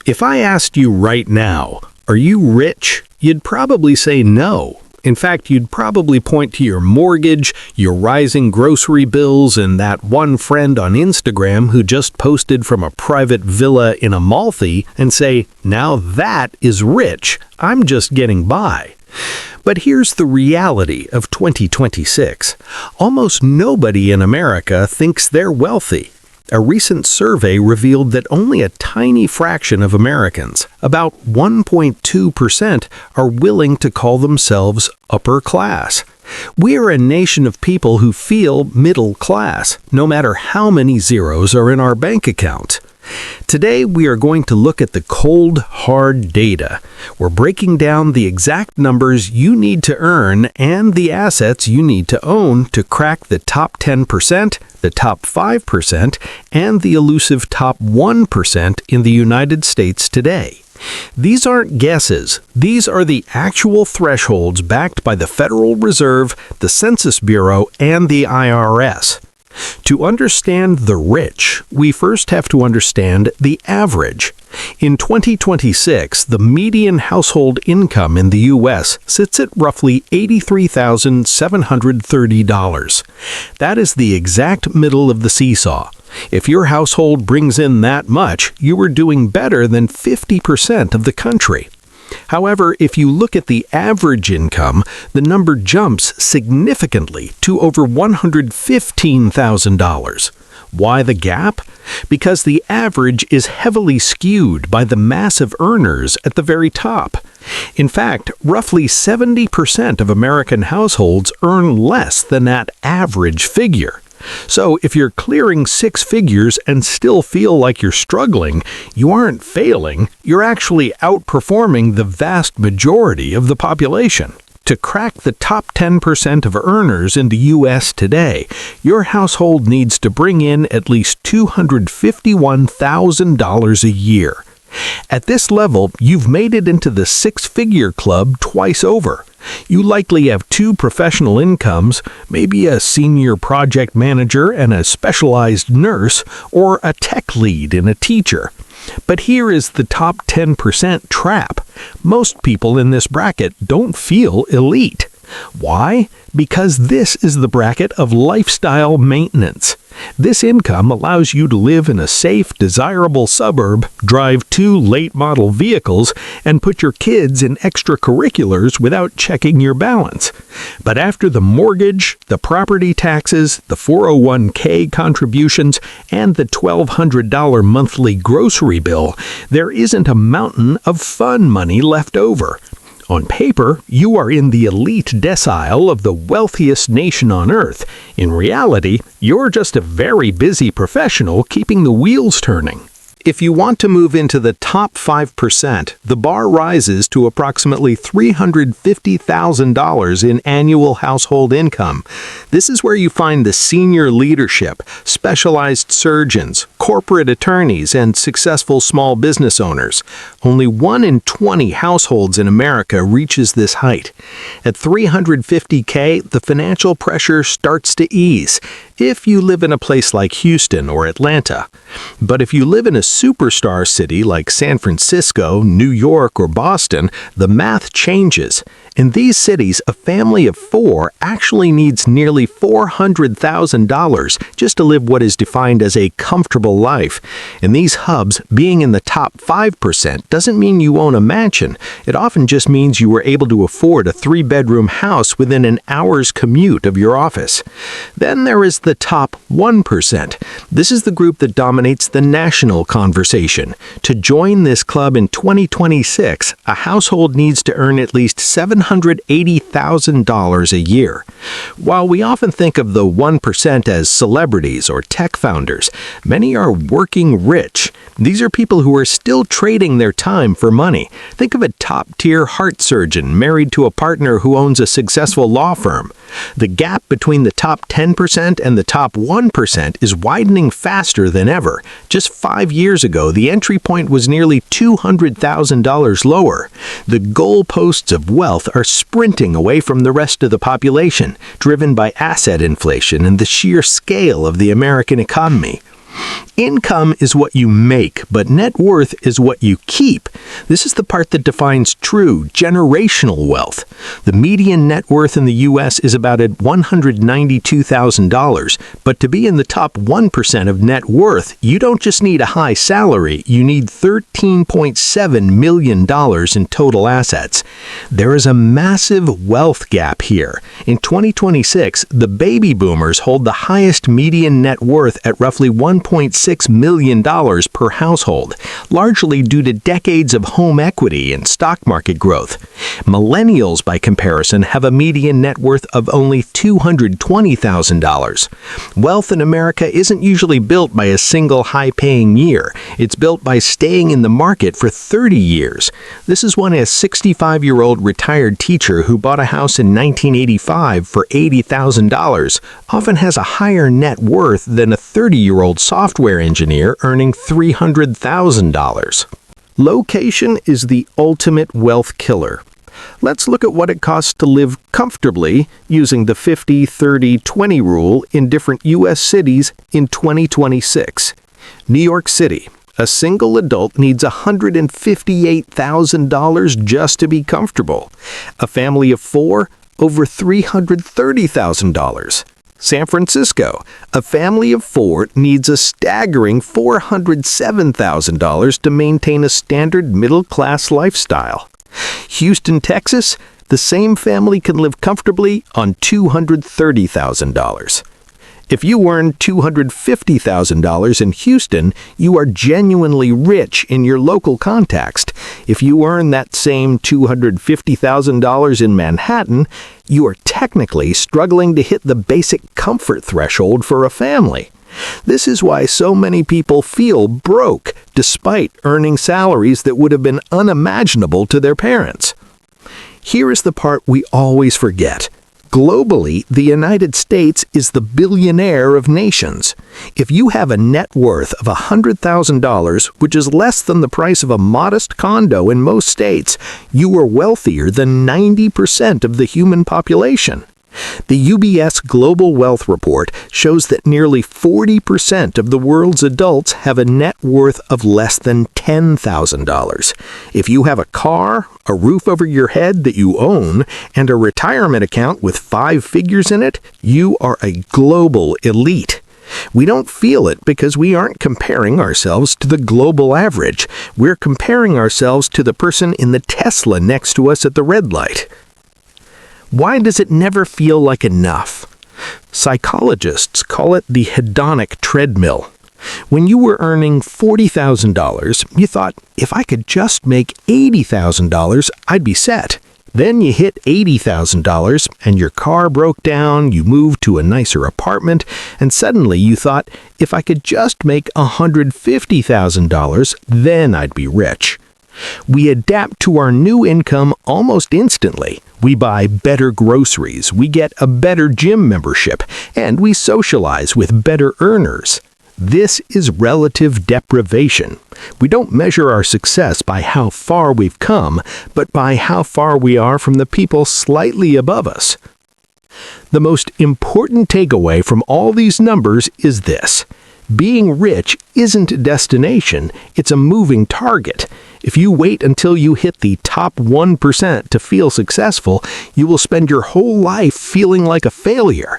If I asked you right now, are you rich? You'd probably say no. In fact, you'd probably point to your mortgage, your rising grocery bills, and that one friend on Instagram who just posted from a private villa in Amalfi and say, now that is rich. I'm just getting by. But here's the reality of 2026. Almost nobody in America thinks they're wealthy. A recent survey revealed that only a tiny fraction of Americans, about 1.2%, are willing to call themselves upper class. We are a nation of people who feel middle class, no matter how many zeros are in our bank account. Today, we are going to look at the cold, hard data. We're breaking down the exact numbers you need to earn and the assets you need to own to crack the top 10%, the top 5%, and the elusive top 1% in the United States today. These aren't guesses. These are the actual thresholds backed by the Federal Reserve, the Census Bureau, and the IRS. To understand the rich, we first have to understand the average. In 2026, the median household income in the U.S. sits at roughly $83,730. That is the exact middle of the seesaw. If your household brings in that much, you are doing better than 50% of the country. However, if you look at the average income, the number jumps significantly to over $115,000. Why the gap? Because the average is heavily skewed by the massive earners at the very top. In fact, roughly 70% of American households earn less than that average figure. So if you're clearing six figures and still feel like you're struggling, you aren't failing, you're actually outperforming the vast majority of the population. To crack the top 10% of earners in the U.S. today, your household needs to bring in at least $251,000 a year. At this level, you've made it into the six-figure club twice over. You likely have two professional incomes, maybe a senior project manager and a specialized nurse, or a tech lead and a teacher. But here is the top 10% trap. Most people in this bracket don't feel elite. Why? Because this is the bracket of lifestyle maintenance. This income allows you to live in a safe, desirable suburb, drive two late-model vehicles, and put your kids in extracurriculars without checking your balance. But after the mortgage, the property taxes, the 401k contributions, and the $1,200 monthly grocery bill, there isn't a mountain of fun money left over. On paper, you are in the elite decile of the wealthiest nation on Earth. In reality, you're just a very busy professional keeping the wheels turning. If you want to move into the top 5%, the bar rises to approximately $350,000 in annual household income. This is where you find the senior leadership, specialized surgeons, corporate attorneys, and successful small business owners. Only 1 in 20 households in America reaches this height. At $350K, the financial pressure starts to ease, if you live in a place like Houston or Atlanta. But if you live in a superstar city like San Francisco, New York, or Boston, the math changes. In these cities, a family of 4 actually needs nearly $400,000 just to live what is defined as a comfortable life. In these hubs, being in the top 5% doesn't mean you own a mansion. It often just means you were able to afford a 3-bedroom house within an hour's commute of your office. Then there is the top 1%. This is the group that dominates the national conversation. To join this club in 2026, a household needs to earn at least $780,000 a year. While we often think of the 1% as celebrities or tech founders, many are working rich. These are people who are still trading their time for money. Think of a top-tier heart surgeon married to a partner who owns a successful law firm. The gap between the top 10% and the top 1% is widening faster than ever. Just 5 years ago, the entry point was nearly $200,000 lower. The goalposts of wealth are sprinting away from the rest of the population, driven by asset inflation and the sheer scale of the American economy. Income is what you make, but net worth is what you keep. This is the part that defines true generational wealth. The median net worth in the U.S. is about at $192,000, but to be in the top 1% of net worth, you don't just need a high salary, you need $13.7 million in total assets. There is a massive wealth gap here. In 2026, the baby boomers hold the highest median net worth at roughly $1.6 million per household, largely due to decades of home equity and stock market growth. Millennials, by comparison, have a median net worth of only $220,000. Wealth in America isn't usually built by a single high-paying year. It's built by staying in the market for 30 years. This is when a 65-year-old retired teacher who bought a house in 1985 for $80,000 often has a higher net worth than a 30-year-old software engineer earning $300,000. Location is the ultimate wealth killer. Let's look at what it costs to live comfortably using the 50-30-20 rule in different U.S. cities in 2026. New York City. A single adult needs $158,000 just to be comfortable. A family of 4, over $330,000. San Francisco. A family of 4 needs a staggering $407,000 to maintain a standard middle-class lifestyle. Houston, Texas. The same family can live comfortably on $230,000. If you earn $250,000 in Houston, you are genuinely rich in your local context. If you earn that same $250,000 in Manhattan, you are technically struggling to hit the basic comfort threshold for a family. This is why so many people feel broke, despite earning salaries that would have been unimaginable to their parents. Here is the part we always forget. Globally, the United States is the billionaire of nations. If you have a net worth of $100,000, which is less than the price of a modest condo in most states, you are wealthier than 90% of the human population. The UBS Global Wealth Report shows that nearly 40% of the world's adults have a net worth of less than $10,000. If you have a car, a roof over your head that you own, and a retirement account with 5 figures in it, you are a global elite. We don't feel it because we aren't comparing ourselves to the global average. We're comparing ourselves to the person in the Tesla next to us at the red light. Why does it never feel like enough? Psychologists call it the hedonic treadmill. When you were earning $40,000, you thought, if I could just make $80,000, I'd be set. Then you hit $80,000 and your car broke down, you moved to a nicer apartment, and suddenly you thought, if I could just make $150,000, then I'd be rich. We adapt to our new income almost instantly. We buy better groceries, we get a better gym membership, and we socialize with better earners. This is relative deprivation. We don't measure our success by how far we've come, but by how far we are from the people slightly above us. The most important takeaway from all these numbers is this. Being rich isn't a destination, it's a moving target. If you wait until you hit the top 1% to feel successful, you will spend your whole life feeling like a failure.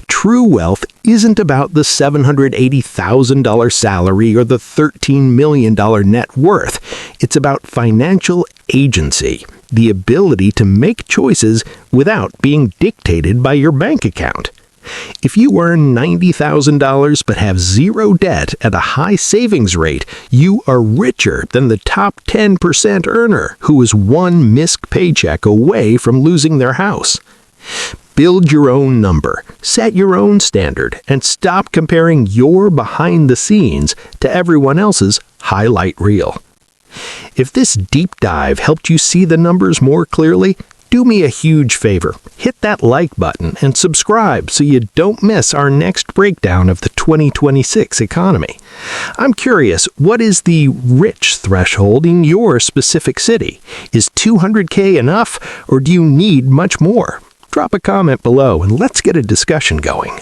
True wealth isn't about the $780,000 salary or the $13 million net worth. It's about financial agency, the ability to make choices without being dictated by your bank account. If you earn $90,000 but have zero debt at a high savings rate, you are richer than the top 10% earner who is one missed paycheck away from losing their house. Build your own number, set your own standard, and stop comparing your behind the scenes to everyone else's highlight reel. If this deep dive helped you see the numbers more clearly, do me a huge favor. Hit that like button and subscribe so you don't miss our next breakdown of the 2026 economy. I'm curious, what is the rich threshold in your specific city? Is $200K enough, or do you need much more? Drop a comment below and let's get a discussion going.